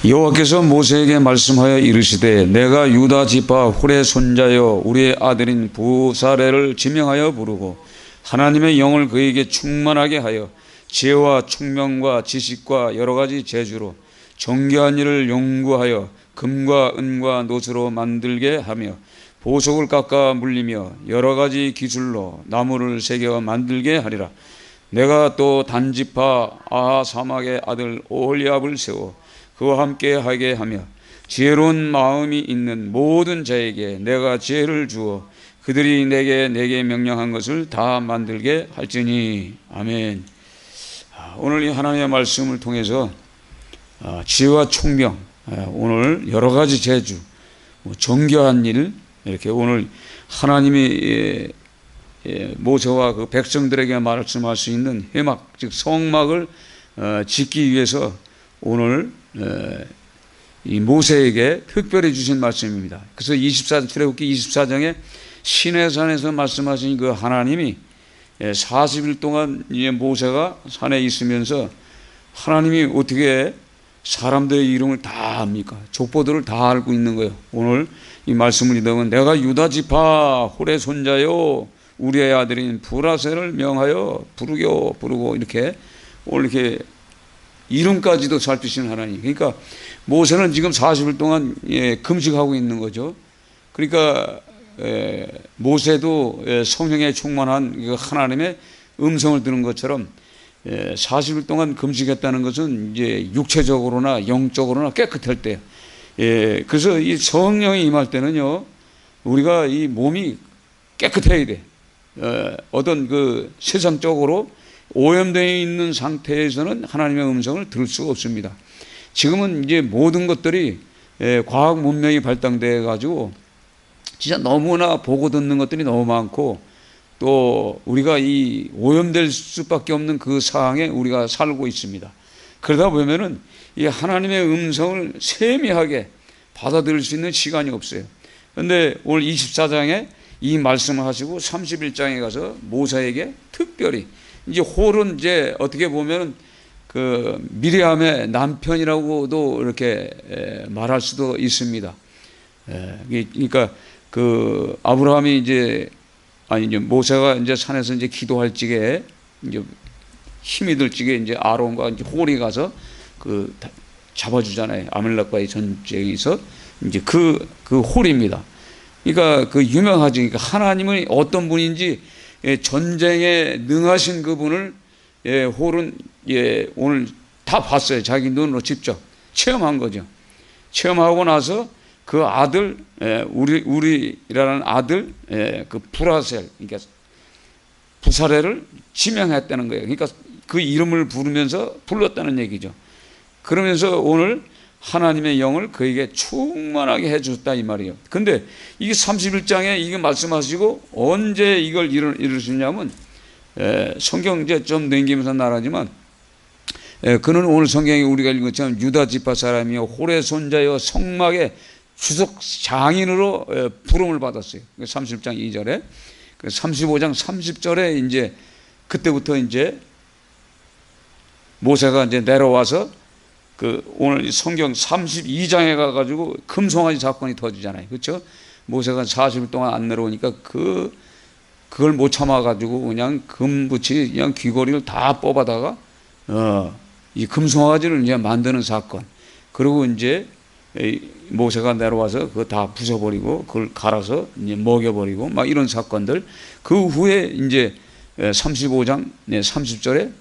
여호와께서 모세에게 말씀하여 이르시되 내가 유다 지파 훌의 손자여 우리의 아들인 부사레를 지명하여 부르고 하나님의 영을 그에게 충만하게 하여 지혜와 총명과 지식과 여러 가지 재주로 정교한 일을 연구하여 금과 은과 노스로 만들게 하며 보석을 깎아 물리며 여러 가지 기술로 나무를 새겨 만들게 하리라. 내가 또 단지파 아하사막의 아들 오홀리압을 세워 그와 함께 하게 하며 지혜로운 마음이 있는 모든 자에게 내가 지혜를 주어 그들이 내게 명령한 것을 다 만들게 할지니. 아멘. 오늘 이 하나님의 말씀을 통해서 지혜와 총명, 오늘 여러 가지 재주, 정교한 일, 이렇게 오늘 하나님이 모세와 그 백성들에게 말씀할 수 있는 회막, 즉 성막을 짓기 위해서 오늘 이 모세에게 특별히 주신 말씀입니다. 그래서 출애굽기 24장에 시내산에서 말씀하신 그 하나님이 40일 동안 모세가 산에 있으면서 하나님이 어떻게 사람들의 이름을 다 압니까? 족보들을 다 알고 있는 거예요. 오늘 이 말씀을 읽으면 내가 유다 지파 홀의 손자요 우리의 아들인 부라셀을 명하여 부르고 이렇게 오늘 이렇게 이름까지도 살피시는 하나님. 그러니까 모세는 지금 40일 동안 금식하고 있는 거죠. 그러니까 모세도 성령에 충만한 하나님의 음성을 들은 것처럼 40일 동안 금식했다는 것은 이제 육체적으로나 영적으로나 깨끗할 때, 그래서 이 성령이 임할 때는요, 우리가 이 몸이 깨끗해야 돼. 어떤 그 세상적으로 오염되어 있는 상태에서는 하나님의 음성을 들을 수가 없습니다. 지금은 이제 모든 것들이 과학 문명이 발달돼 가지고 진짜 너무나 보고 듣는 것들이 너무 많고 또 우리가 이 오염될 수밖에 없는 그 상황에 우리가 살고 있습니다. 그러다 보면은 이 하나님의 음성을 세미하게 받아들일 수 있는 시간이 없어요. 그런데 오늘 24장에 이 말씀을 하시고 31장에 가서 모세에게 특별히 이제 홀은 이제 어떻게 보면은 그 미리암의 남편이라고도 이렇게 말할 수도 있습니다. 그러니까 그 아브라함이 이제 모세가 이제 산에서 이제 기도할 적에 이제 힘이 들 적에 이제 아론과 이제 홀이 가서 그 잡아주잖아요. 아말렉과의 전쟁에서 이제 그 홀입니다. 그러니까 그 유명하죠. 그러니까 하나님은 어떤 분인지 전쟁에 능하신 그분을 홀은 오늘 다 봤어요. 자기 눈으로 직접 체험한 거죠. 체험하고 나서 그 아들, 우리라는 아들, 그 부라셀, 그러니까 부사레를 지명했다는 거예요. 그러니까 그 이름을 부르면서 불렀다는 얘기죠. 그러면서 오늘 하나님의 영을 그에게 충만하게 해줬다 이 말이에요. 근데 이게 31장에 이게 말씀하시고 언제 이걸 이루시냐면 성경 이제 좀 넘기면서 나라지만 그는 오늘 성경에 우리가 읽은 것처럼 유다 지파 사람이요 홀의 손자여 성막의 주석 장인으로 부름을 받았어요. 30장 2절에 35장 30절에 이제 그때부터 이제 모세가 이제 내려와서 그 오늘 성경 32장에 가가지고 금송아지 사건이 터지잖아요. 그렇죠? 모세가 40일 동안 안 내려오니까 그걸 못 참아가지고 그냥 금붙이 그냥 귀걸이를 다 뽑아다가 이 금송아지를 이제 만드는 사건. 그리고 이제 모세가 내려와서 그거 다 부숴버리고 그걸 갈아서 이제 먹여버리고 막 이런 사건들. 그 후에 이제 35장 30절에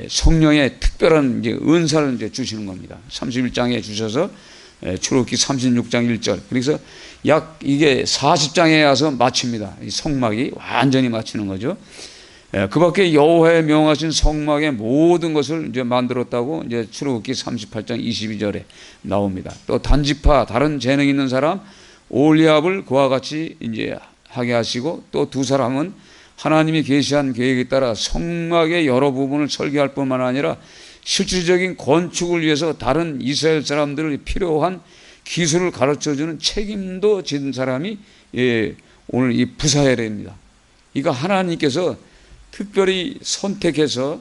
성령의 특별한 이제 은사를 이제 주시는 겁니다. 31장에 주셔서 출애굽기 36장 1절. 그래서 약 이게 40장에 와서 마칩니다. 이 성막이 완전히 마치는 거죠. 그 밖에 여호와의 명하신 성막의 모든 것을 이제 만들었다고 이제 출애굽기 38장 22절에 나옵니다. 또 단지파 다른 재능 있는 사람 오홀리압을 그와 같이 이제 하게 하시고 또 두 사람은 하나님이 계시한 계획에 따라 성막의 여러 부분을 설계할 뿐만 아니라 실질적인 건축을 위해서 다른 이스라엘 사람들을 필요한 기술을 가르쳐주는 책임도 지는 사람이 오늘 이 부사엘입니다. 이거 하나님께서 특별히 선택해서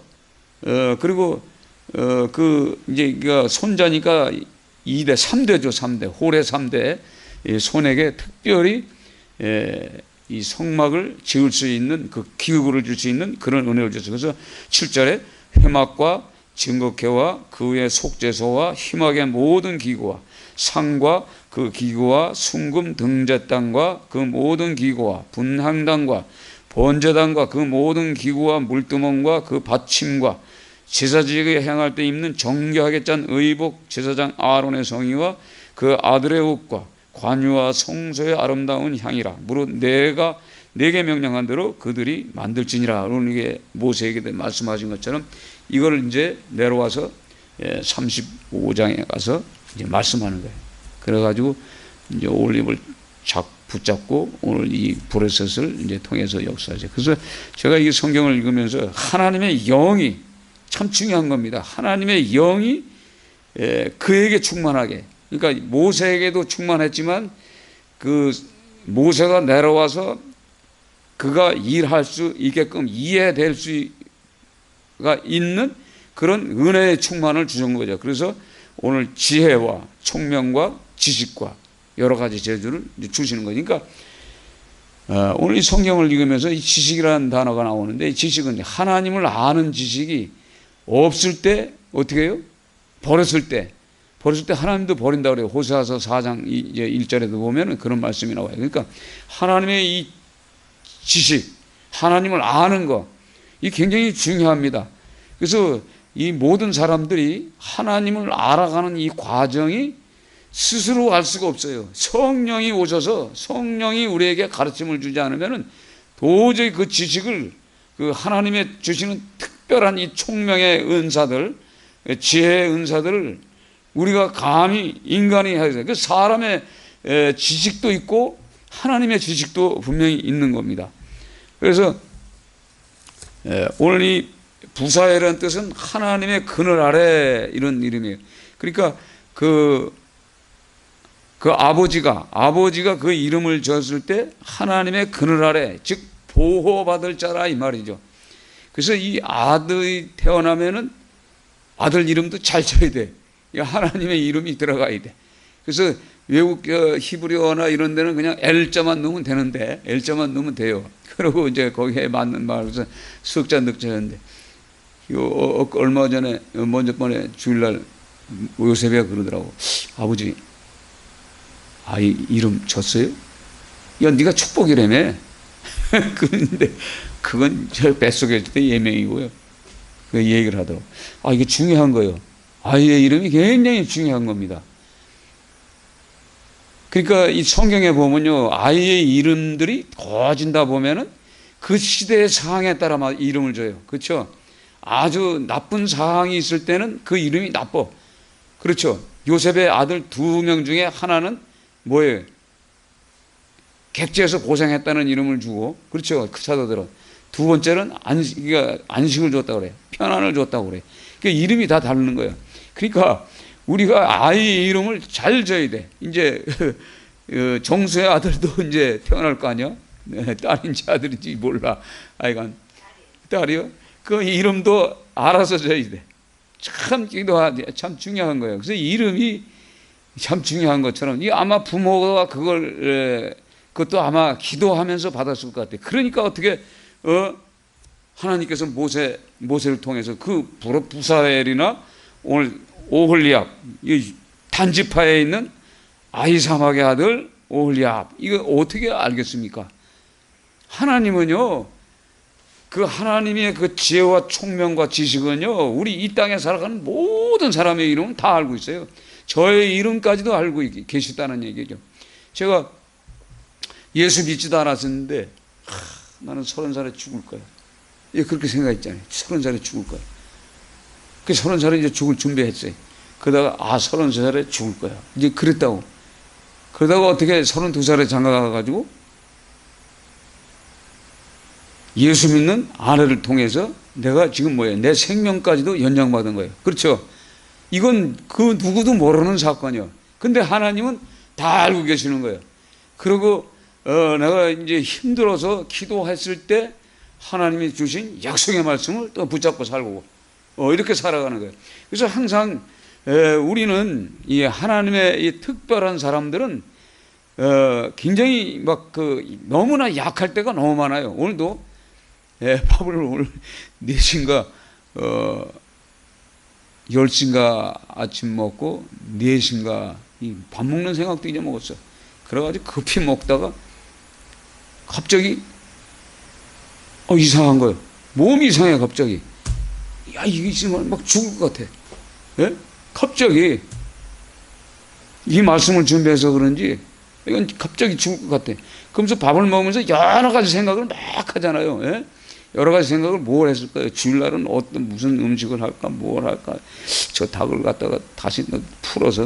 그리고 그 이제 손자니까 2대, 3대죠, 3대. 홀의 3대 손에게 특별히 이 성막을 지을 수 있는 그 기구를 줄 수 있는 그런 은혜를 줬어요. 그래서 7절에 회막과 증거궤와 그 외 속죄소와 희막의 모든 기구와 상과 그 기구와 순금 등제단과 그 모든 기구와 분향단과 번제단과 그 모든 기구와 물두멍과 그 받침과 제사직에 행할 때 입는 정교하게 짠 의복 제사장 아론의 성의와 그 아들의 옷과 관유와 성소의 아름다운 향이라. 무릇 내가 내게 명령한 대로 그들이 만들지니라. 오늘 이게 모세에게 말씀하신 것처럼 이걸 이제 내려와서 35장에 가서 이제 말씀하는 거예요. 그래가지고 이제 올림을 붙잡고 오늘 이 브레셋을 이제 통해서 역사하죠. 그래서 제가 이 성경을 읽으면서 하나님의 영이 참 중요한 겁니다. 하나님의 영이 그에게 충만하게. 그러니까 모세에게도 충만했지만 그 모세가 내려와서 그가 일할 수 있게끔 이해될 수가 있는 그런 은혜의 충만을 주신 거죠. 그래서 오늘 지혜와 총명과 지식과 여러 가지 재주를 주시는 거니까 오늘 이 성경을 읽으면서 이 지식이라는 단어가 나오는데 이 지식은 하나님을 아는 지식이 없을 때 어떻게 해요? 버렸을 때 하나님도 버린다고 그래요. 호세아서 4장 1절에도 보면 그런 말씀이 나와요. 그러니까 하나님의 이 지식, 하나님을 아는 거, 이 굉장히 중요합니다. 그래서 이 모든 사람들이 하나님을 알아가는 이 과정이 스스로 알 수가 없어요. 성령이 오셔서 성령이 우리에게 가르침을 주지 않으면 도저히 그 지식을 그 하나님의 주시는 특별한 이 총명의 은사들, 지혜의 은사들을 우리가 감히 인간이 해야 돼요. 그 사람의 지식도 있고 하나님의 지식도 분명히 있는 겁니다. 그래서 오늘 이 부사엘이라는 뜻은 하나님의 그늘 아래 이런 이름이에요. 그러니까 그 아버지가 그 이름을 지었을 때 하나님의 그늘 아래, 즉 보호받을 자라 이 말이죠. 그래서 이 아들이 태어나면은 아들 이름도 잘 지어야 돼. 하나님의 이름이 들어가야 돼. 그래서 외국 히브리어나 이런 데는 그냥 L자만 넣으면 되는데, L자만 넣으면 돼요. 그리고 이제 거기에 맞는 말로서 석자 늑자였는데, 얼마 전에 먼저 번에 주일날 요셉이가 그러더라고. 아버지, 아이 이름 줬어요? 야, 네가 축복이라며. 근데 그건 저 뱃속에 있을 때 예명이고요. 그 얘기를 하더라고. 이게 중요한 거예요. 아이의 이름이 굉장히 중요한 겁니다. 그러니까 이 성경에 보면요, 아이의 이름들이 더진다 보면은 그 시대의 상황에 따라 이름을 줘요. 그렇죠? 아주 나쁜 상황이 있을 때는 그 이름이 나빠. 그렇죠? 요셉의 아들 2명 중에 하나는 뭐예요? 객지에서 고생했다는 이름을 주고, 그렇죠? 그 사도들은. 두 번째는 안식을 줬다고 그래요. 편안을 줬다고 그래요. 그러니까 이름이 다 다르는 거예요. 그러니까 우리가 아이의 이름을 잘 줘야 돼. 이제 정수의 아들도 이제 태어날 거 아니야? 딸인지 아들인지 몰라. 아이가 딸이요. 그 이름도 알아서 줘야 돼. 참 중요한 거예요. 그래서 이름이 참 중요한 것처럼 이 아마 부모가 그것도 아마 기도하면서 받았을 것 같아요. 그러니까 어떻게 하나님께서 모세를 통해서 그 부사엘이나 오늘 오홀리압, 이 단지파에 있는 아히사막의 아들 오홀리압, 이거 어떻게 알겠습니까? 하나님은요, 그 하나님의 그 지혜와 총명과 지식은요, 우리 이 땅에 살아가는 모든 사람의 이름은 다 알고 있어요. 저의 이름까지도 알고 계시다는 얘기죠. 제가 예수 믿지도 않았었는데 나는 30살에 죽을 거야. 그렇게 생각했잖아요. 30살에 죽을 거야. 그 30살에 이제 죽을 준비했어요. 그러다가 33살에 죽을 거야. 이제 그랬다고. 그러다가 어떻게 32살에 장가가가지고 예수 믿는 아내를 통해서 내가 지금 내 생명까지도 연장받은 거예요. 그렇죠? 이건 그 누구도 모르는 사건이요. 근데 하나님은 다 알고 계시는 거예요. 그리고 내가 이제 힘들어서 기도했을 때 하나님이 주신 약속의 말씀을 또 붙잡고 살고 이렇게 살아가는 거예요. 그래서 항상 우리는 이 하나님의 이 특별한 사람들은 굉장히 막 너무나 약할 때가 너무 많아요. 오늘도 밥을 오늘 4시인가 10시인가 아침 먹고 4시인가 밥 먹는 생각도 잊어먹었어. 그래가지고 급히 먹다가 갑자기 이상한 거예요. 몸이 이상해 갑자기. 야, 이게 지금 막 죽을 것 같아. 예? 갑자기 이 말씀을 준비해서 그런지 이건 갑자기 죽을 것 같아. 그러면서 밥을 먹으면서 여러 가지 생각을 막 하잖아요. 예? 여러 가지 생각을 뭘 했을까요? 주일날은 어떤 무슨 음식을 할까, 뭘 할까, 저 닭을 갖다가 다시 풀어서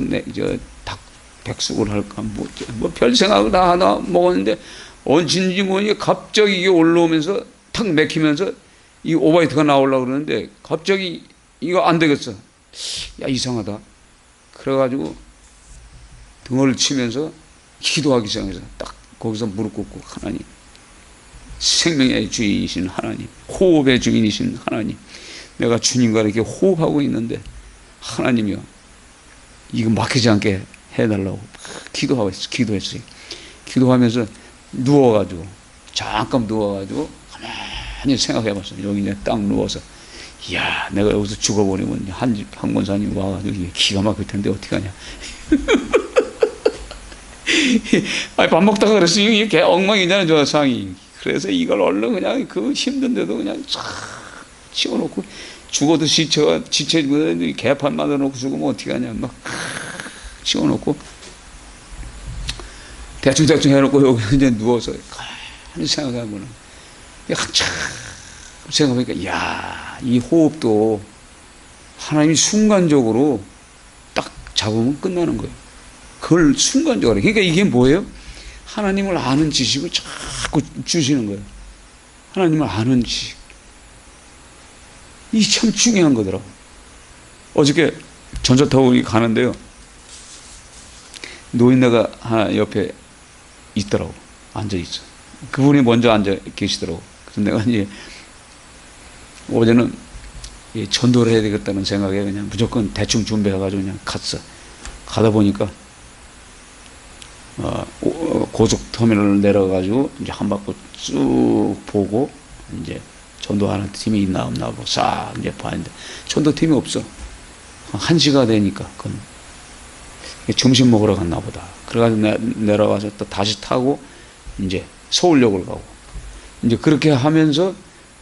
닭 백숙을 할까, 뭐 별 생각을 다 하나 먹었는데 언제인지 뭐니 갑자기 이게 올라오면서 탁 맥히면서 이 오바이트가 나오려고 그러는데 갑자기 이거 안 되겠어. 야, 이상하다. 그래가지고 등을 치면서 기도하기 시작해서 딱 거기서 무릎 꿇고 하나님, 생명의 주인이신 하나님, 호흡의 주인이신 하나님, 내가 주님과 이렇게 호흡하고 있는데 하나님이요, 이거 막히지 않게 해달라고 기도했어요. 기도하면서 누워가지고 잠깐 누워가지고 가만히 생각해봤어요. 여기 이제 딱 누워서, 이야, 내가 여기서 죽어버리면 한 권사님 와가지고 이게 기가 막힐 텐데 어떡하냐. 아니, 밥 먹다가 그랬어요. 이게 엉망이잖아요, 저 상이. 그래서 이걸 얼른 그냥 힘든데도 그냥 쫙 치워놓고, 죽어도 지쳐지고 개판 만들어놓고 죽으면 어떡하냐. 막 치워놓고 대충 해놓고 여기 이제 누워서 가만히 생각해보는, 한참 생각해보니까, 이야, 이 호흡도 하나님이 순간적으로 딱 잡으면 끝나는 거예요. 그걸 순간적으로. 그러니까 이게 뭐예요? 하나님을 아는 지식을 자꾸 주시는 거예요. 하나님을 아는 지식. 이게 참 중요한 거더라고. 어저께 전차 타고 가는데요, 노인네가 하나 옆에 있더라고. 앉아있어. 그분이 먼저 앉아 계시더라고. 그래서 내가 이제 어제는 전도를 해야 되겠다는 생각에 그냥 무조건 대충 준비해가지고 그냥 갔어. 가다 보니까 고속터미널을 내려가지고 이제 한 바퀴 쭉 보고 이제 전도하는 팀이 있나 없나 보고 싹 이제 봤는데 전도팀이 없어. 1시가 되니까 그건 점심 먹으러 갔나 보다. 그래가지고 내려가서 또 다시 타고 이제 서울역을 가고, 이제 그렇게 하면서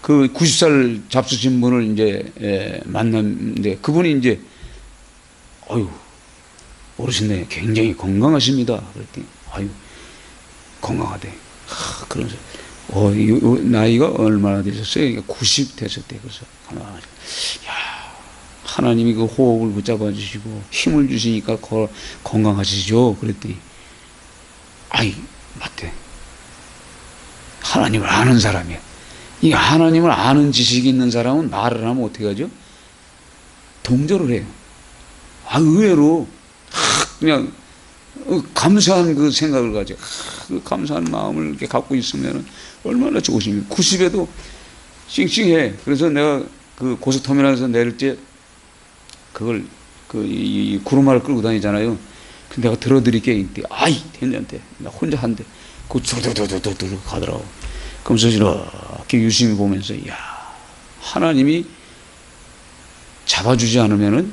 그 90살 잡수신 분을 이제 만났는데, 그분이 이제 어르신네 굉장히 건강하십니다. 그랬더니 건강하대. 그러면서 나이가 얼마나 되셨어요? 90 되셨대. 그래서 하나님이 그 호흡을 붙잡아 주시고 힘을 주시니까 건강하시죠. 그랬더니 맞대. 하나님을 아는 사람이야. 이 하나님을 아는 지식이 있는 사람은 말을 하면 어떻게 하죠? 동조를 해요. 의외로 그냥 감사한 그 생각을 가져. 그 감사한 마음을 이렇게 갖고 있으면 얼마나 좋으십니까? 90에도 싱싱해. 그래서 내가 그 고속터미널에서 내릴 때 그걸 이 구루마를 끌고 다니잖아요. 근데 내가 들어드릴게 이때 된대. 나 혼자 한대. 그 두두두두두 가더라고. 그러면서 이렇게 유심히 보면서, 이야, 하나님이 잡아주지 않으면은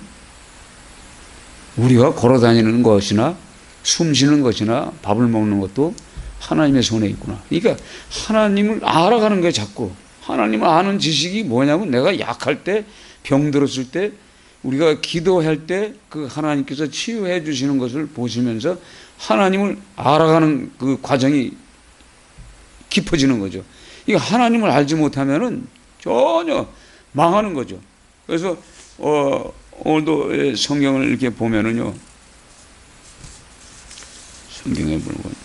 우리가 걸어 다니는 것이나 숨 쉬는 것이나 밥을 먹는 것도 하나님의 손에 있구나. 그러니까 하나님을 알아가는 거예요, 자꾸. 하나님을 아는 지식이 뭐냐면, 내가 약할 때, 병 들었을 때, 우리가 기도할 때 그 하나님께서 치유해 주시는 것을 보시면서 하나님을 알아가는 그 과정이 깊어지는 거죠. 이거 하나님을 알지 못하면은 전혀 망하는 거죠. 그래서 오늘도 성경을 이렇게 보면은요, 성경에 보면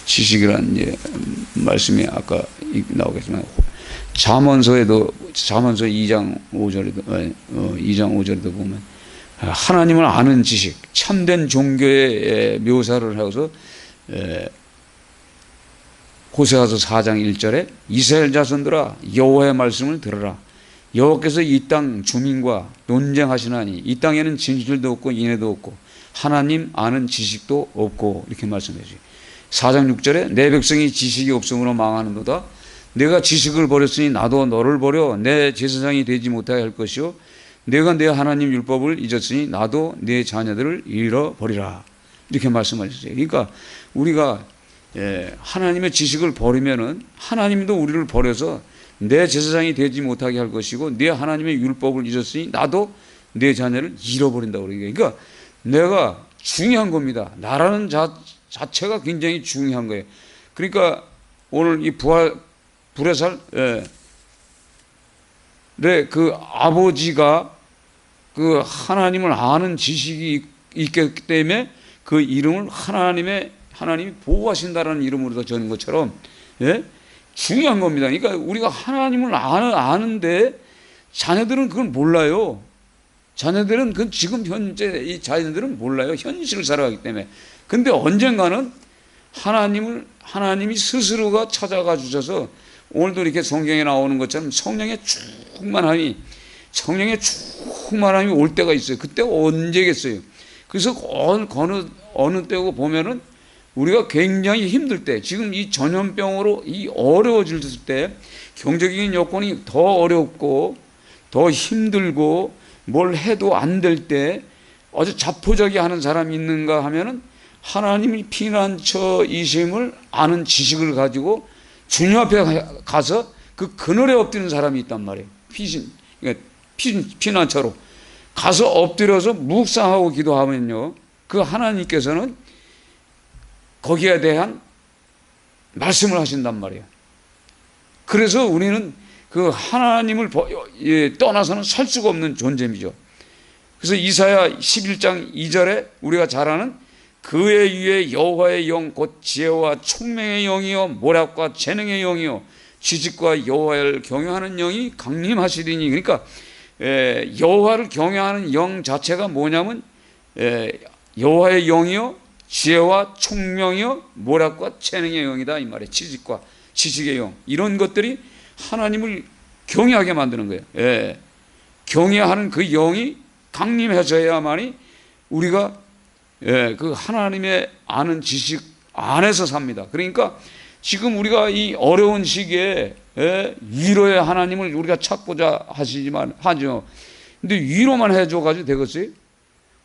지식이란 이제 말씀이 아까 나오겠지만, 잠언서 2장 5절에도 보면 하나님을 아는 지식, 참된 종교의 묘사를 하고서 호세아서 4장 1절에 이스라엘 자손들아 여호와의 말씀을 들으라. 여호와께서 이 땅 주민과 논쟁하시나니 이 땅에는 진실도 없고 인애도 없고 하나님 아는 지식도 없고 이렇게 말씀해 주세요. 4장 6절에 내 백성이 지식이 없음으로 망하는도다. 내가 지식을 버렸으니 나도 너를 버려 내 제사장이 되지 못하게 할 것이요 내가 내 하나님 율법을 잊었으니 나도 내 자녀들을 잃어버리라. 이렇게 말씀하셨어요. 그러니까 우리가 하나님의 지식을 버리면은 하나님도 우리를 버려서 내 제사장이 되지 못하게 할 것이고 내 하나님의 율법을 잊었으니 나도 내 자녀를 잃어버린다고 그러니까. 그러니까 내가 중요한 겁니다. 나라는 자체가 굉장히 중요한 거예요. 그러니까 오늘 이 불의 살, 그 아버지가 그 하나님을 아는 지식이 있기 때문에 그 이름을 하나님이 보호하신다라는 이름으로 저는 것처럼, 중요한 겁니다. 그러니까 우리가 하나님을 아는데 자녀들은 그걸 몰라요. 자녀들은 그 지금 현재 이 자녀들은 몰라요. 현실을 살아가기 때문에. 근데 언젠가는 하나님이 스스로가 찾아가 주셔서 오늘도 이렇게 성경에 나오는 것처럼 성령의 충만함이 올 때가 있어요. 그때가 언제겠어요? 그래서 어느 때고 보면은 우리가 굉장히 힘들 때, 지금 이 전염병으로 어려워질 때, 경제적인 여건이 더 어렵고 더 힘들고 뭘 해도 안 될 때 아주 자포자기 하는 사람이 있는가 하면은 하나님이 피난처이심을 아는 지식을 가지고 주님 앞에 가서 그 그늘에 엎드리는 사람이 있단 말이에요. 피난처로 가서 엎드려서 묵상하고 기도하면요, 그 하나님께서는 거기에 대한 말씀을 하신단 말이에요. 그래서 우리는 그 하나님을 떠나서는 살 수가 없는 존재이죠. 그래서 이사야 11장 2절에 우리가 잘 아는 그의 위에 여호와의 영 곧 지혜와 총명의 영이요 모략과 재능의 영이요 지식과 여호와를 경외하는 영이 강림하시리니. 그러니까 여호와를 경외하는 영 자체가 뭐냐면 여호와의 영이요 지혜와 총명이요 모략과 재능의 영이다 이 말이에요. 지식과 지식의 영, 이런 것들이 하나님을 경외하게 만드는 거예요. 경외하는 그 영이 강림해져야만이 우리가 그 하나님의 아는 지식 안에서 삽니다. 그러니까 지금 우리가 이 어려운 시기에 위로의 하나님을 우리가 찾고자 하죠. 근데 위로만 해줘가지고 되겠어요?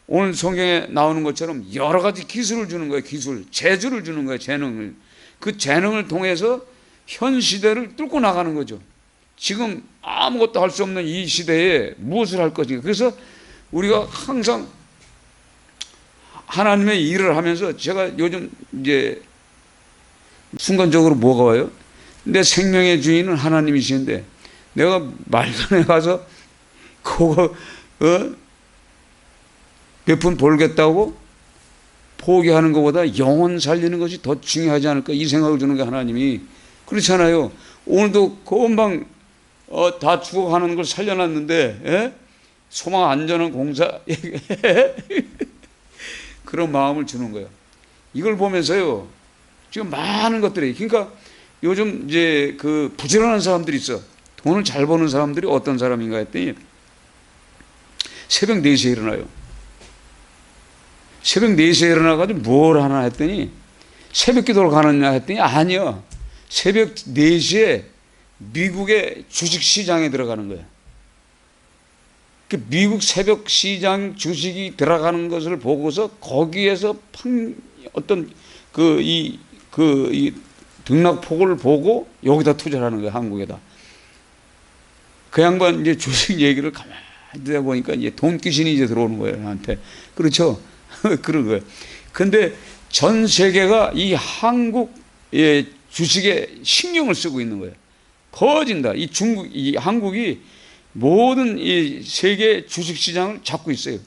오늘 성경에 나오는 것처럼 여러 가지 기술을 주는 거예요. 재주를 주는 거예요. 재능을. 그 재능을 통해서 현 시대를 뚫고 나가는 거죠. 지금 아무것도 할 수 없는 이 시대에 무엇을 할 것인가. 그래서 우리가 항상 하나님의 일을 하면서, 제가 요즘 이제 순간적으로 뭐가 와요? 내 생명의 주인은 하나님이시는데 내가 말간에 가서 그거 몇 푼 벌겠다고 포기하는 것보다 영혼 살리는 것이 더 중요하지 않을까, 이 생각을 주는 게 하나님이. 그렇잖아요. 오늘도 금방 다 죽어가는 걸 살려놨는데 소망 안전한 공사 그런 마음을 주는 거예요. 이걸 보면서요, 지금 많은 것들이, 그러니까 요즘 이제 그 부지런한 사람들이 있어. 돈을 잘 버는 사람들이 어떤 사람인가 했더니 새벽 4시에 일어나요. 새벽 4시에 일어나가지고 뭘 하나 했더니 새벽 기도를 가느냐 했더니 아니요. 새벽 4시에 미국의 주식시장에 들어가는 거예요. 그 미국 새벽 시장 주식이 들어가는 것을 보고서 거기에서 어떤 이 등락폭을 보고 여기다 투자를 하는 거예요. 한국에다. 그 양반 이제 주식 얘기를 가만히 듣다 보니까 이제 돈 귀신이 이제 들어오는 거예요. 나한테. 그렇죠? 그런 거예요. 근데 전 세계가 이 한국의 주식에 신경을 쓰고 있는 거예요. 커진다. 이 한국이 모든 이 세계 주식 시장을 잡고 있어요.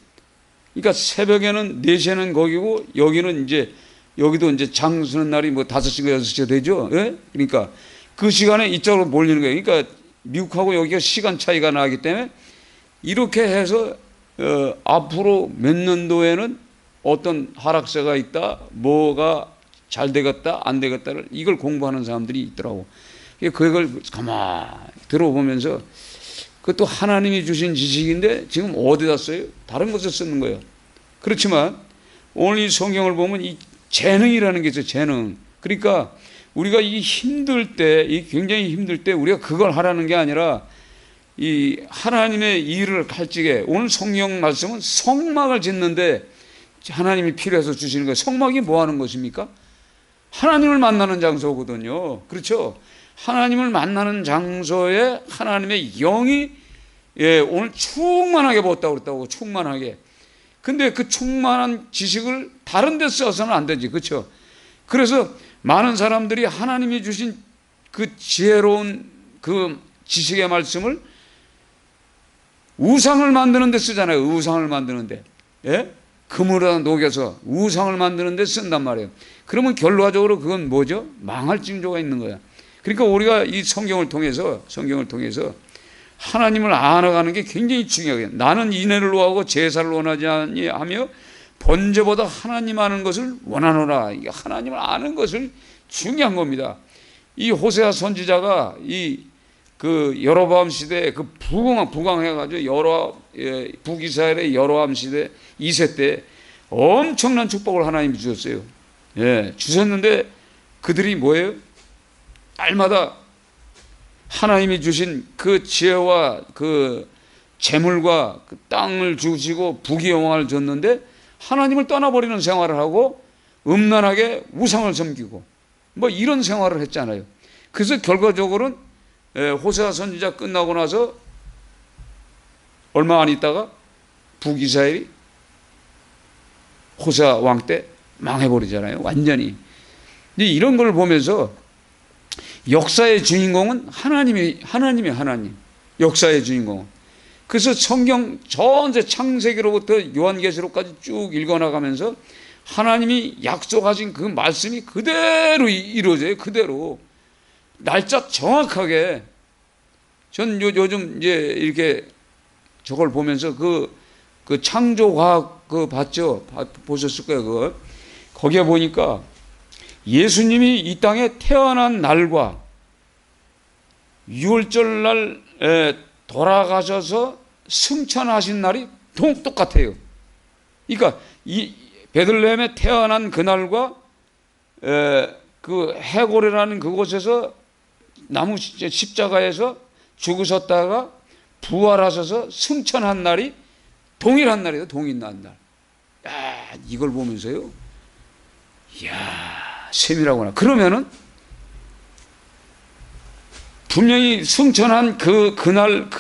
그러니까 새벽에는 4시에는 거기고 여기도 이제 장 서는 날이 뭐 5시가 6시가 되죠. 그러니까 그 시간에 이쪽으로 몰리는 거예요. 그러니까 미국하고 여기가 시간 차이가 나기 때문에 이렇게 해서 앞으로 몇 년도에는 어떤 하락세가 있다, 뭐가 잘 되겠다, 안 되겠다를 이걸 공부하는 사람들이 있더라고. 그걸 가만히 들어보면서 그것도 하나님이 주신 지식인데 지금 어디다 써요? 다른 곳에 쓰는 거예요. 그렇지만 오늘 이 성경을 보면 이 재능이라는 게 있어요. 재능. 그러니까 우리가 이 힘들 때, 이 굉장히 힘들 때 우리가 그걸 하라는 게 아니라 이 하나님의 일을 갈직에, 오늘 성경 말씀은 성막을 짓는데 하나님이 필요해서 주시는 거예요. 성막이 뭐 하는 것입니까? 하나님을 만나는 장소거든요. 그렇죠? 하나님을 만나는 장소에 하나님의 영이 오늘 충만하게 부었다고 그랬다고. 충만하게. 근데 그 충만한 지식을 다른 데 써서는 안 되지. 그렇죠? 그래서 많은 사람들이 하나님이 주신 그 지혜로운 그 지식의 말씀을 우상을 만드는 데 쓰잖아요. 우상을 만드는 데. 예? 금으로 녹여서 우상을 만드는 데 쓴단 말이에요. 그러면 결과적으로 그건 뭐죠? 망할 징조가 있는 거야. 그러니까 우리가 이 성경을 통해서 하나님을 알아가는 게 굉장히 중요해요. 나는 인애를 구하고 제사를 원하지 아니하며 번제보다 하나님 아는 것을 원하노라. 이게 하나님을 아는 것을 중요한 겁니다. 이 호세아 선지자가 그 여로보암 시대에 그 부강해가지고 북이스라엘의 여로보암 시대 2세 때 엄청난 축복을 하나님이 주셨어요. 예, 주셨는데 그들이 뭐예요? 날마다 하나님이 주신 그 지혜와 그 재물과 그 땅을 주시고 부귀영화를 줬는데 하나님을 떠나버리는 생활을 하고 음란하게 우상을 섬기고 뭐 이런 생활을 했잖아요. 그래서 결과적으로는 호세아 선지자 끝나고 나서 얼마 안 있다가 북이스라엘이 호세아 왕 때 망해버리잖아요. 완전히. 이런 걸 보면서 역사의 주인공은 하나님. 역사의 주인공은. 그래서 성경 전체 창세기로부터 요한계시록까지 쭉 읽어나가면서 하나님이 약속하신 그 말씀이 그대로 이루어져요. 그대로. 날짜 정확하게. 전 요즘 이제 이렇게 저걸 보면서 그 창조과학 봤죠? 보셨을 거예요, 그거. 거기에 보니까 예수님이 이 땅에 태어난 날과 6월절 날 돌아가셔서 승천하신 날이 똑같아요. 그러니까 이 베들레헴에 태어난 그날과 그 해골이라는 그곳에서 나무 십자가에서 죽으셨다가 부활하셔서 승천한 날이 동일한 날이에요. 동일한 날. 야, 이걸 보면서요. 이야, 세밀하구나. 그러면은 분명히 승천한 그날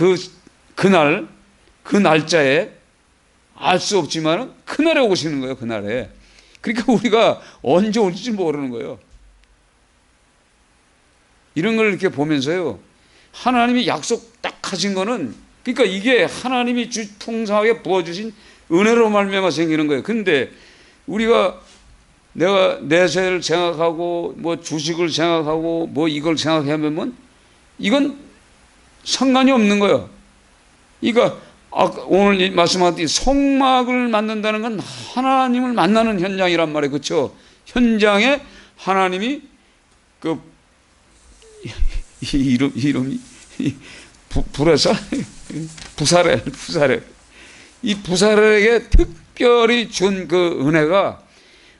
그 날짜에 알 수 없지만은 그날에 오시는 거예요. 그날에. 그러니까 우리가 언제 올지 모르는 거예요. 이런 걸 이렇게 보면서요. 하나님이 약속 딱 하신 거는, 그러니까 이게 하나님이 풍성하게 부어주신 은혜로 말미암아 생기는 거예요. 근데 우리가 내가 내세를 생각하고 뭐 주식을 생각하고 뭐 이걸 생각하면 이건 상관이 없는 거예요. 그러니까 오늘 말씀하듯이 성막을 만든다는 건 하나님을 만나는 현장이란 말이에요. 그렇죠? 현장에 하나님이 그 이름이 부사렐 이 부사렐에게 특별히 준 그 은혜가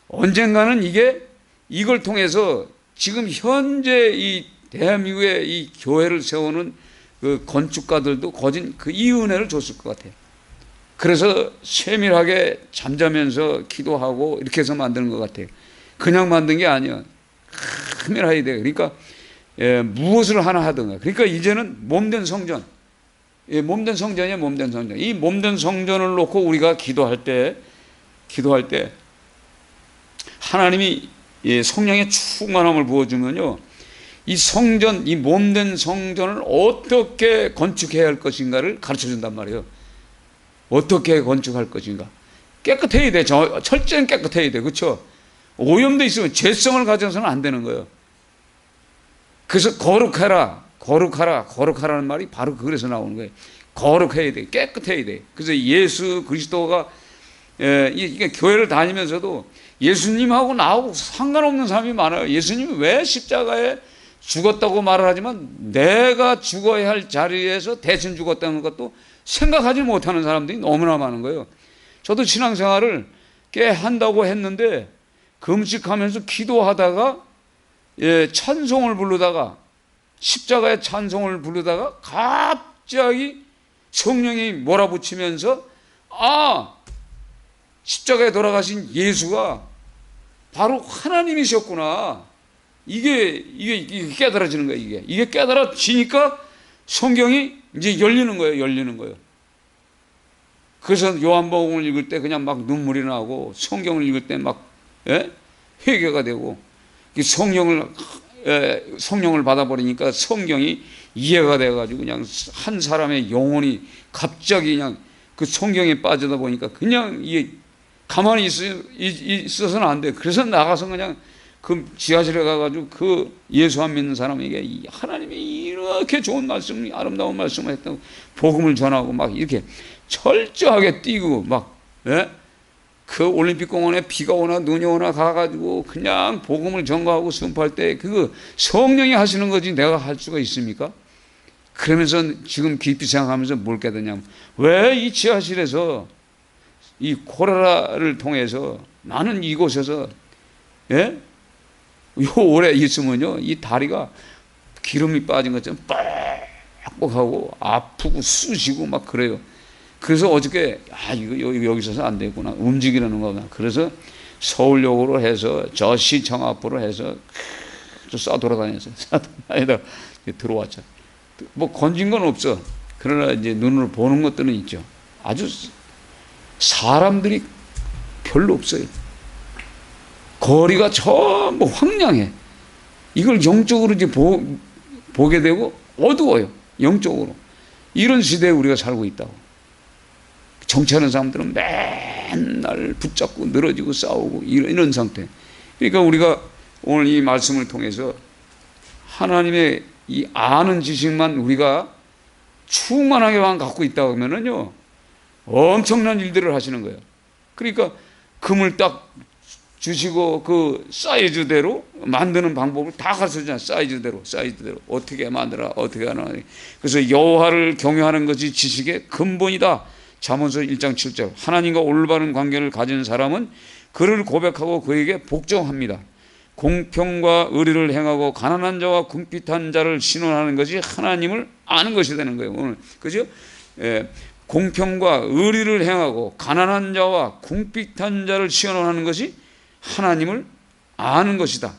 언젠가는 이걸 통해서 지금 현재 이 대한민국의 이 교회를 세우는 그 건축가들도 거진 이 은혜를 줬을 것 같아요. 그래서 세밀하게 잠자면서 기도하고 이렇게 해서 만드는 것 같아요. 그냥 만든 게 아니야. 세밀해야 돼요. 그러니까 무엇을 하나 하든가. 그러니까 이제는 몸된 성전. 몸된 성전이야, 몸된 성전. 이 몸된 성전을 놓고 우리가 기도할 때 하나님이 성령의 충만함을 부어주면요, 이 성전, 이 몸된 성전을 어떻게 건축해야 할 것인가를 가르쳐준단 말이에요. 어떻게 건축할 것인가. 깨끗해야 돼. 철저히 깨끗해야 돼. 그렇죠? 오염돼 있으면 죄성을 가져서는 안 되는 거예요. 그래서 거룩하라는 말이 바로 그래서 나오는 거예요. 거룩해야 돼. 깨끗해야 돼. 그래서 예수 그리스도가 이게 교회를 다니면서도 예수님하고 나하고 상관없는 사람이 많아요. 예수님이 왜 십자가에 죽었다고 말을 하지만 내가 죽어야 할 자리에서 대신 죽었다는 것도 생각하지 못하는 사람들이 너무나 많은 거예요. 저도 신앙생활을 꽤 한다고 했는데 금식하면서 기도하다가 찬송을 부르다가 십자가의 찬송을 부르다가 갑자기 성령이 몰아붙이면서 십자가에 돌아가신 예수가 바로 하나님이셨구나. 이게 깨달아지는 거예요. 이게 깨달아지니까 성경이 이제 열리는 거예요. 그래서 요한복음을 읽을 때 그냥 막 눈물이 나고 성경을 읽을 때 막 회개가 되고 성령을 받아버리니까 성경이 이해가 돼가지고 그냥 한 사람의 영혼이 갑자기 그냥 그 성경에 빠지다 보니까 그냥 이게 가만히 있어서는 안 돼. 그래서 나가서 그냥 그 지하실에 가가지고 그 예수 안 믿는 사람에게 하나님이 이렇게 좋은 말씀, 아름다운 말씀을 했다고 복음을 전하고 막 이렇게 철저하게 뛰고 막 그 올림픽 공원에 비가 오나 눈이 오나 가가지고 그냥 복음을 전가하고 선포할 때 그거 성령이 하시는 거지 내가 할 수가 있습니까? 그러면서 지금 깊이 생각하면서 뭘 깨닫냐면 왜 이 지하실에서 이 코로나를 통해서 나는 이곳에서 요 오래 있으면요 이 다리가 기름이 빠진 것처럼 뻑뻑하고 아프고 쑤시고 막 그래요. 그래서 어저께 이거 여기 있어서 안 되구나, 움직이려는 거구나. 그래서 서울역으로 해서 저 시청 앞으로 해서 쏴 돌아다녔어요. 쏴다니다 들어왔죠. 뭐 건진 건 없어. 그러나 이제 눈으로 보는 것들은 있죠. 아주 사람들이 별로 없어요. 거리가 전부 황량해. 이걸 영적으로 이제 보게 되고 어두워요. 영적으로. 이런 시대에 우리가 살고 있다고. 정치하는 사람들은 맨날 붙잡고 늘어지고 싸우고 이런 상태. 그러니까 우리가 오늘 이 말씀을 통해서 하나님의 이 아는 지식만 우리가 충만하게만 갖고 있다 하면은요 엄청난 일들을 하시는 거예요. 그러니까 금을 딱 주시고 그 사이즈대로 만드는 방법을 다 가르쳐주잖아요. 사이즈대로 어떻게 만들어 어떻게 하나. 그래서 여호와를 경외하는 것이 지식의 근본이다. 잠언서 1장 7절. 하나님과 올바른 관계를 가진 사람은 그를 고백하고 그에게 복종합니다. 공평과 의리를 행하고 가난한 자와 궁핍한 자를 신원하는 것이 하나님을 아는 것이 되는 거예요. 오늘 그죠? 공평과 의리를 행하고 가난한 자와 궁핍한 자를 신원하는 것이 하나님을 아는 것이다.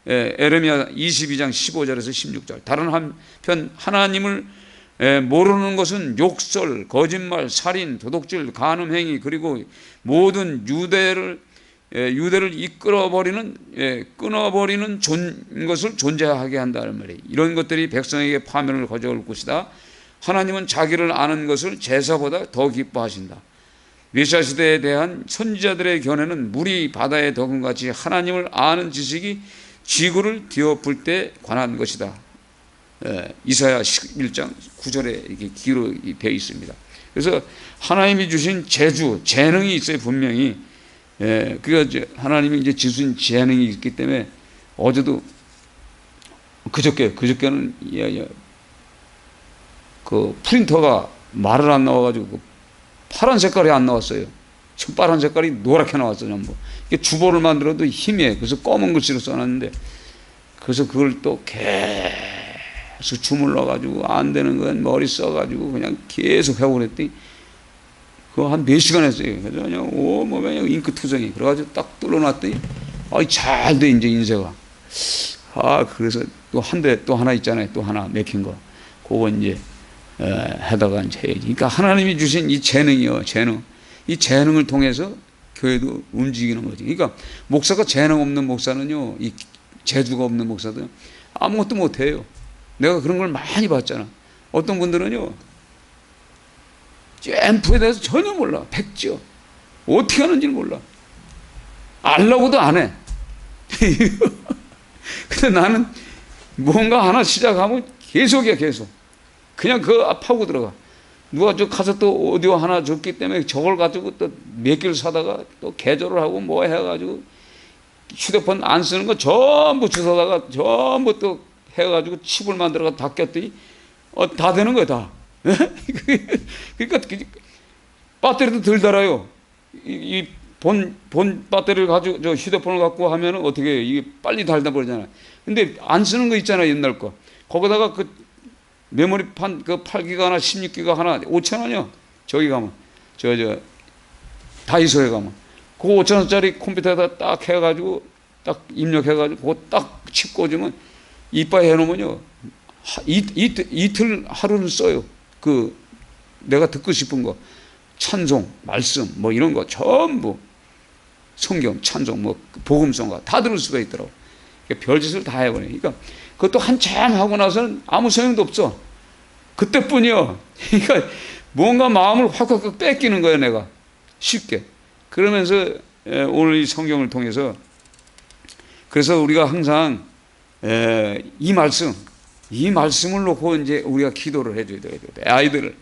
에레미야 22장 15절에서 16절. 다른 한편 하나님을 모르는 것은 욕설, 거짓말, 살인, 도둑질, 간음행위 그리고 모든 유대를 이끌어버리는 끊어버리는 것을 존재하게 한다는 말이에요. 이런 것들이 백성에게 파멸을 가져올 것이다. 하나님은 자기를 아는 것을 제사보다 더 기뻐하신다. 메시아 시대에 대한 선지자들의 견해는 물이 바다의 덕음같이 하나님을 아는 지식이 지구를 뒤엎을 때 관한 것이다. 이사야 11장 9절에 이렇게 기로 되어 있습니다. 그래서 하나님이 주신 재능이 있어요. 분명히. 그러니까 하나님이 이제 주신 재능이 있기 때문에 어제도 그저께는 그 프린터가 말을 안 나와가지고 파란 색깔이 안 나왔어요. 파란 색깔이 노랗게 나왔어요. 전부. 이게 주보를 만들어도 힘이에요. 그래서 검은 글씨로 써놨는데 그래서 그걸 또 계속 주물러가지고 안 되는 건 머리 써가지고 그냥 계속 해오고 그랬더니 그거 한 4시간 했어요. 그래서 그냥 온몸에 그냥 잉크 투성이. 그래가지고 딱 뚫어놨더니 잘 돼, 이제 인쇄가. 그래서 또 하나 있잖아요. 또 하나 맥힌 거. 그거 이제 하다가 이제 해야지. 그러니까 하나님이 주신 이 재능이요. 이 재능을 통해서 교회도 움직이는 거지. 그러니까 목사가 재능 없는 목사는요, 이 재주가 없는 목사들은 아무것도 못해요. 내가 그런 걸 많이 봤잖아. 어떤 분들은요, 앰프에 대해서 전혀 몰라. 백지어. 어떻게 하는지 몰라. 알라고도 안 해. 근데 나는 뭔가 하나 시작하면 계속이야, 계속. 그냥 그거 파고 들어가. 누가 가서 또 오디오 하나 줬기 때문에 저걸 가지고 또 몇 개를 사다가 또 개조를 하고 뭐 해가지고 휴대폰 안 쓰는 거 전부 주워다가 전부 또 해가지고 칩을 만들어가 다 꼈더니 다 되는 거야 다. 그러니까 배터리도 덜 달아요. 본 배터리를 가지고 저 휴대폰을 갖고 하면은 어떻게 해요? 이게 빨리 달다 버리잖아요. 근데 안 쓰는 거 있잖아요, 옛날 거. 거기다가 그 메모리판 그 8기가 하나 16기가 하나 5,000원이요. 저기 가면 저 다이소에 가면 그 5,000원짜리 컴퓨터에다 딱 해가지고 딱 입력해가지고 그거 딱 칩 꽂으면 이빨 해놓으면요 이틀 하루를 써요. 그 내가 듣고 싶은 거 찬송 말씀 뭐 이런 거 전부 성경 찬송 뭐 복음성가 다 들을 수가 있더라고. 별짓을 다 해버려. 그러니까 그것도 한참 하고 나서는 아무 소용도 없어. 그때뿐이요. 그러니까 뭔가 마음을 확 뺏기는 거예요, 내가 쉽게. 그러면서 오늘 이 성경을 통해서 그래서 우리가 항상 이 말씀을 놓고 이제 우리가 기도를 해줘야 돼요. 아이들을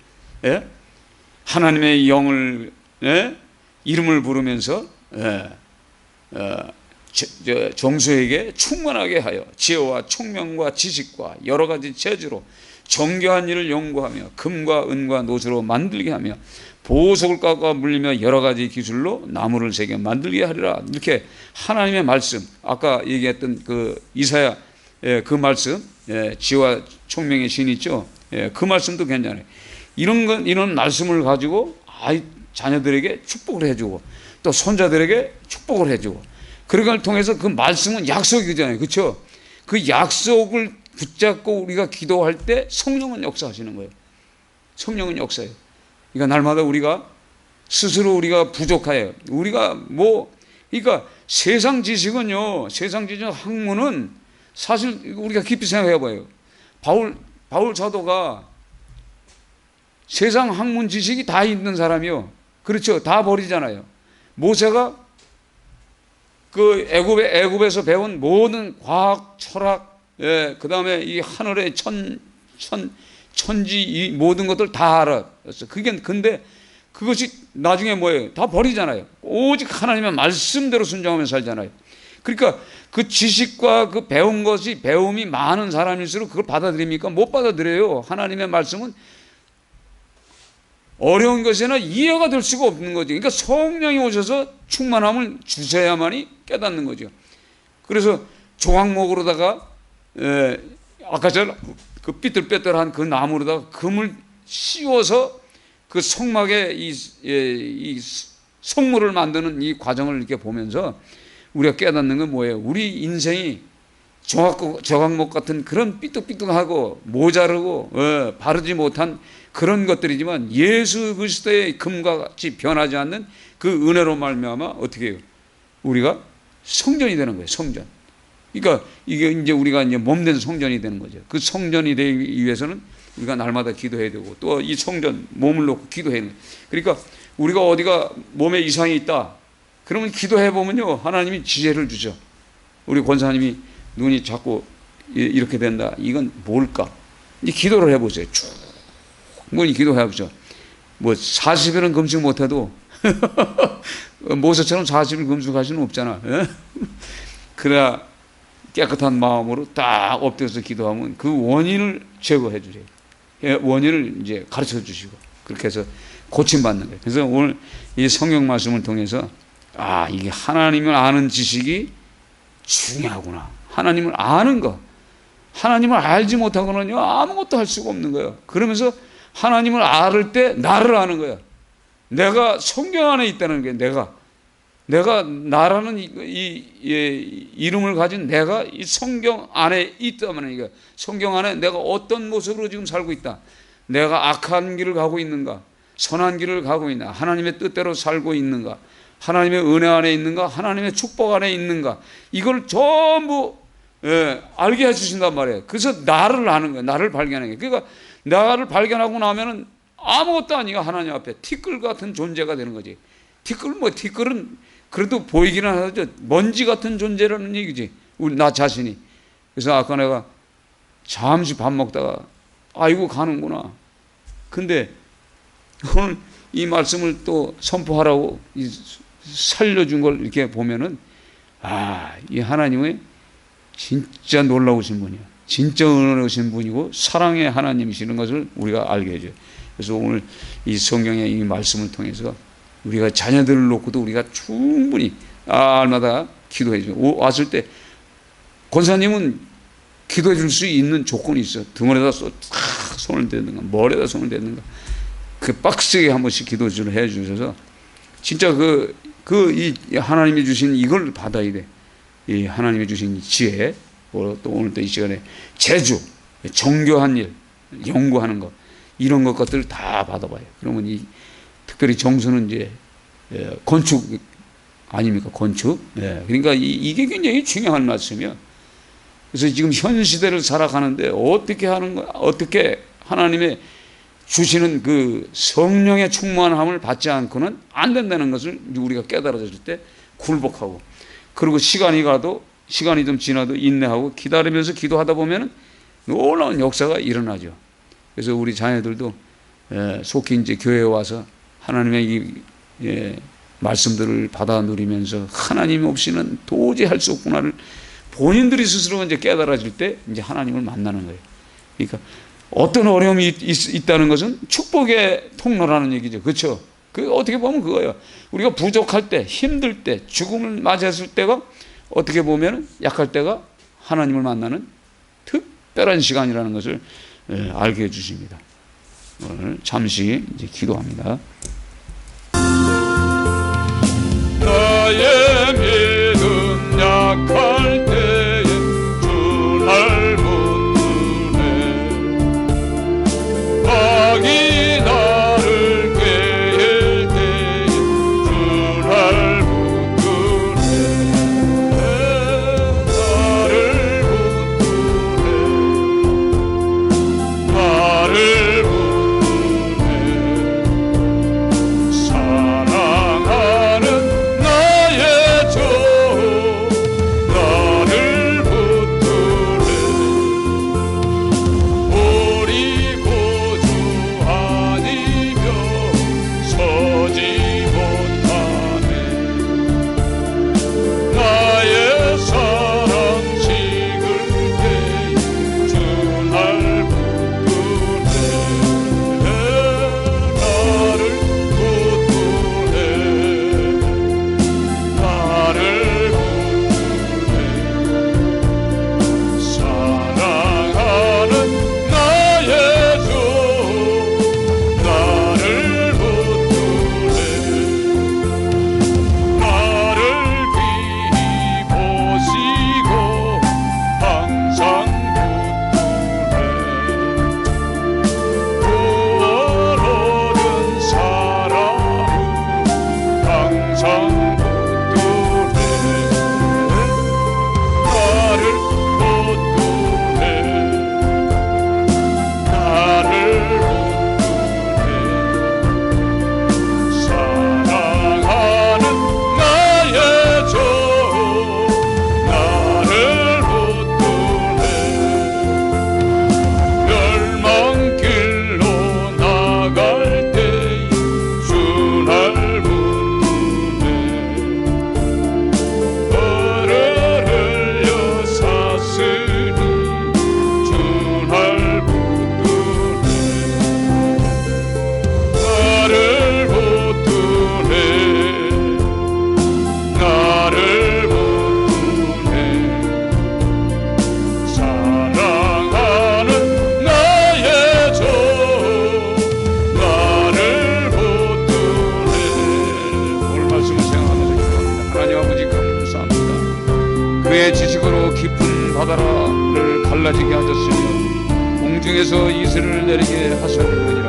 하나님의 영을 이름을 부르면서 정수에게 충만하게 하여 지혜와 총명과 지식과 여러 가지 재주로 정교한 일을 연구하며 금과 은과 노수로 만들게 하며 보석을 깎아 물리며 여러 가지 기술로 나무를 새겨 만들게 하리라. 이렇게 하나님의 말씀, 아까 얘기했던 그 이사야 그 말씀, 지혜와 총명의 신 있죠. 그 말씀도 괜찮아요. 이런 말씀을 가지고 자녀들에게 축복을 해주고 또 손자들에게 축복을 해주고 그런 걸 통해서 그 말씀은 약속이잖아요. 그렇죠? 그 약속을 붙잡고 우리가 기도할 때 성령은 역사하시는 거예요. 성령은 역사해요. 그러니까 날마다 우리가 스스로 우리가 부족해요. 우리가 그러니까 세상 지식은요, 세상 지식 학문은 사실 우리가 깊이 생각해 봐요. 바울 사도가 세상 학문 지식이 다 있는 사람이요. 그렇죠. 다 버리잖아요. 모세가 그 애굽에서 배운 모든 과학, 철학, 그 다음에 이 하늘의 천지 이 모든 것들 다 알았어. 근데 그것이 나중에 뭐예요? 다 버리잖아요. 오직 하나님의 말씀대로 순종하며 살잖아요. 그러니까 그 지식과 그 배운 것이 배움이 많은 사람일수록 그걸 받아들입니까? 못 받아들여요. 하나님의 말씀은 어려운 것에는 이해가 될 수가 없는 거죠. 그러니까 성령이 오셔서 충만함을 주셔야만이 깨닫는 거죠. 그래서 조각목으로다가 아까처럼 그 삐뚤빼뚤한 그 나무로다가 금을 씌워서 그 성막에 이 성물을 만드는 이 과정을 이렇게 보면서 우리가 깨닫는 건 뭐예요? 우리 인생이 조각목 같은 그런 삐뚤삐뚤하고 모자르고 바르지 못한 그런 것들이지만 예수 그리스도의 금과 같이 변하지 않는 그 은혜로 말미암아 어떻게 해요? 우리가 성전이 되는 거예요. 성전. 그러니까 이게 이제 우리가 이제 몸된 성전이 되는 거죠. 그 성전이 되기 위해서는 우리가 날마다 기도해야 되고 또 이 성전 몸을 놓고 기도해야 돼요. 그러니까 우리가 어디가 몸에 이상이 있다. 그러면 기도해 보면요 하나님이 지혜를 주죠. 우리 권사님이 눈이 자꾸 이렇게 된다. 이건 뭘까? 이 기도를 해보세요. 충분히 기도해보죠. 뭐 40일은 금식 못해도 모세처럼 40일 금식할 수는 없잖아. 그래야 깨끗한 마음으로 딱 엎드려서 기도하면 그 원인을 제거해 주세요. 원인을 이제 가르쳐 주시고 그렇게 해서 고침받는 거예요. 그래서 오늘 이 성경 말씀을 통해서 이게 하나님을 아는 지식이 중요하구나. 하나님을 아는 거. 하나님을 알지 못하고는요 아무것도 할 수가 없는 거예요. 그러면서 하나님을 알을 때 나를 아는 거야. 내가 성경 안에 있다는 게 내가 나라는 이 이름을 가진 내가 이 성경 안에 있다면 이게 성경 안에 내가 어떤 모습으로 지금 살고 있다. 내가 악한 길을 가고 있는가? 선한 길을 가고 있나? 하나님의 뜻대로 살고 있는가? 하나님의 은혜 안에 있는가? 하나님의 축복 안에 있는가? 이걸 전부 알게 해주신단 말이에요. 그래서 나를 아는 거예요. 나를 발견하는 거예요. 그러니까 나를 발견하고 나면은 아무것도 아니야. 하나님 앞에 티끌 같은 존재가 되는 거지. 티끌은 그래도 보이기는 하죠. 먼지 같은 존재라는 얘기지. 나 자신이. 그래서 아까 내가 잠시 밥 먹다가 아이고 가는구나. 근데 오늘 이 말씀을 또 선포하라고 살려준 걸 이렇게 보면은 이 하나님의 진짜 놀라우신 분이야. 진짜 은혜로우신 분이고 사랑의 하나님이시는 것을 우리가 알게 해줘요. 그래서 오늘 이 성경의 이 말씀을 통해서 우리가 자녀들을 놓고도 우리가 충분히 알마다 기도해 줘요. 왔을 때 권사님은 기도해 줄 수 있는 조건이 있어. 등원에다 손을 대든가 머리에다 손을 대든가 그 빡세게 한 번씩 기도를 해 주셔서 진짜 이 하나님이 주신 이걸 받아야 돼. 이 하나님이 주신 지혜, 또 오늘 또 이 시간에 재주, 정교한 일, 연구하는 것, 이런 것들 다 받아봐요. 그러면 특별히 정수는 이제 건축 아닙니까? 건축. 그러니까 이게 굉장히 중요한 말씀이야. 그래서 지금 현 시대를 살아가는데 어떻게 하나님의 주시는 그 성령의 충만함을 받지 않고는 안 된다는 것을 우리가 깨달아졌을 때 굴복하고, 그리고 시간이 좀 지나도 인내하고 기다리면서 기도하다 보면 놀라운 역사가 일어나죠. 그래서 우리 자녀들도 속히 이제 교회에 와서 하나님의 이 말씀들을 받아 누리면서 하나님 없이는 도저히 할 수 없구나를 본인들이 스스로 이제 깨달아질 때 이제 하나님을 만나는 거예요. 그러니까 어떤 어려움이 있다는 것은 축복의 통로라는 얘기죠. 그렇죠? 그 어떻게 보면 그거예요. 우리가 부족할 때, 힘들 때, 죽음을 맞이했을 때가 어떻게 보면 약할 때가 하나님을 만나는 특별한 시간이라는 것을 알게 해주십니다. 오늘 잠시 이제 기도합니다. 나의 믿음 약할 때에 주 날 붙드네. 악이 나를 꾀일 때에 주 날 붙드네. 나를 붙드네. 나를 붙드네. 사랑하는 나의 주 나를 붙드네. 우리 구주 아니며 서지 못하네. 나의 사랑 식을 때에 주 날 붙드네. 나를 붙드네. 나를 붙드네. 사랑하는 나의 주 나를 붙드네. 나를 귀히 보시고 항상 붙드네. 구원 얻은 사람은 항상 붙드네. 나를 붙드네. 나를 붙드네. 사랑하는 나의 주 나를 붙드네. 멸망길로 나갈 때에 주 날 붙드네. 벌을 흘려 샀으니 주 날 붙드네. 나를 붙드네. 나를 붙드네. 사랑하는 나의 주 나를 붙드네. 오늘 말씀을 생각하면서 기도합니다. 하나님 아버지 감사합니다. 그의 지식으로 깊은 바다를 갈라지게 하셨으며 공중에서 이슬을 내리게 하셨느니라.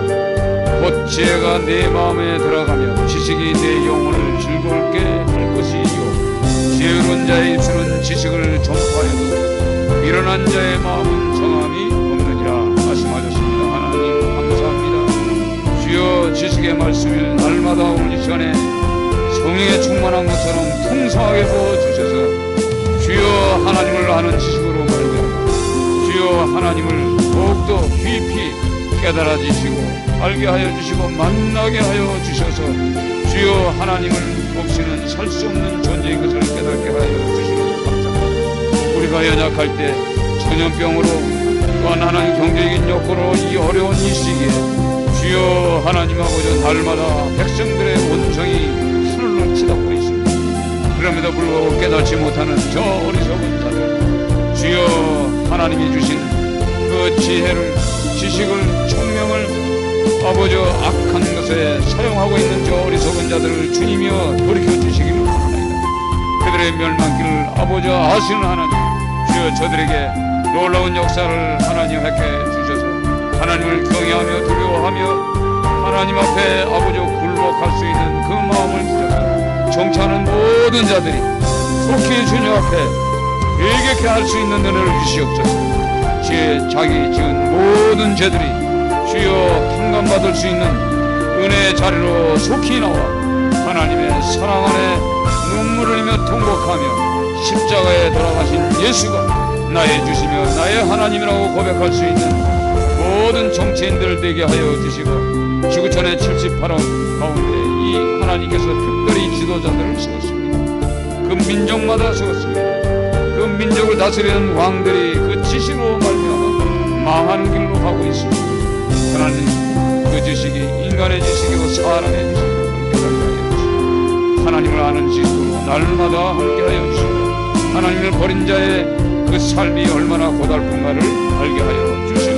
곧 지혜가 내 마음에 들어가며 지식이 내 영혼을 즐거울게 할 것이요. 지혜로운 자의 입술은 지식을 전파하여도 미련한 자의 마음은 정함이 없느니라 말씀하셨습니다. 하나님 감사합니다. 주여 지식의 말씀을 날마다 오늘 이 시간에 성령의 충만한 것처럼 풍성하게 부어주셔서 주여 하나님을 아는 지식으로 말미암아 주여 하나님을 더욱더 깊이 깨달아지시고 알게 하여 주시고 만나게 하여 주셔서 주여 하나님을 없이는 살 수 없는 존재인 것을 깨닫게 하여 주시옵소서. 내가 연약할 때 전염병으로 또한 하나님 경제적인 여건으로 이 어려운 이 시기에 주여 하나님 아버지 날마다 백성들의 온성이 하늘로 치닫고 있습니다. 그럼에도 불구하고 깨닫지 못하는 저 어리석은 자들, 주여 하나님이 주신 그 지혜를, 지식을, 총명을 아버지 악한 것에 사용하고 있는 저 어리석은 자들을 주님이여 돌이켜주시기를 바랍니다. 그들의 멸망길을 아버지 아시는 하나님, 주여 저들에게 놀라운 역사를 하나님 행해 주셔서 하나님을 경외하며 두려워하며 하나님 앞에 아버지 굴복할 수 있는 그 마음을 주셔서 정치하는 모든 자들이 속히 주님 앞에 회개케 할 수 있는 은혜를 주시옵소서. 자기 지은 모든 죄들이 주여 평감받을 수 있는 은혜의 자리로 속히 나와 하나님의 사랑 안에 눈물을 흘리며 통곡하며 십자가에 돌아가신 예수가 나의 주시며 나의 하나님이라고 고백할 수 있는 모든 정치인들 되게 하여 주시고 지구촌의 78원 가운데 이 하나님께서 특별히 지도자들을 세웠습니다. 그 민족마다 세웠습니다. 그 민족을 다스리는 왕들이 그 지식으로 말미암아 망하는 길로 가고 있습니다. 하나님 그 지식이 인간의 지식이고 사람의 지식으로 깨닫게 하여 주시고 하나님을 아는 지식으로 날마다 함께 하여 주시고 하나님을 버린 자의 그 삶이 얼마나 고달픈가를 알게 하여 주시고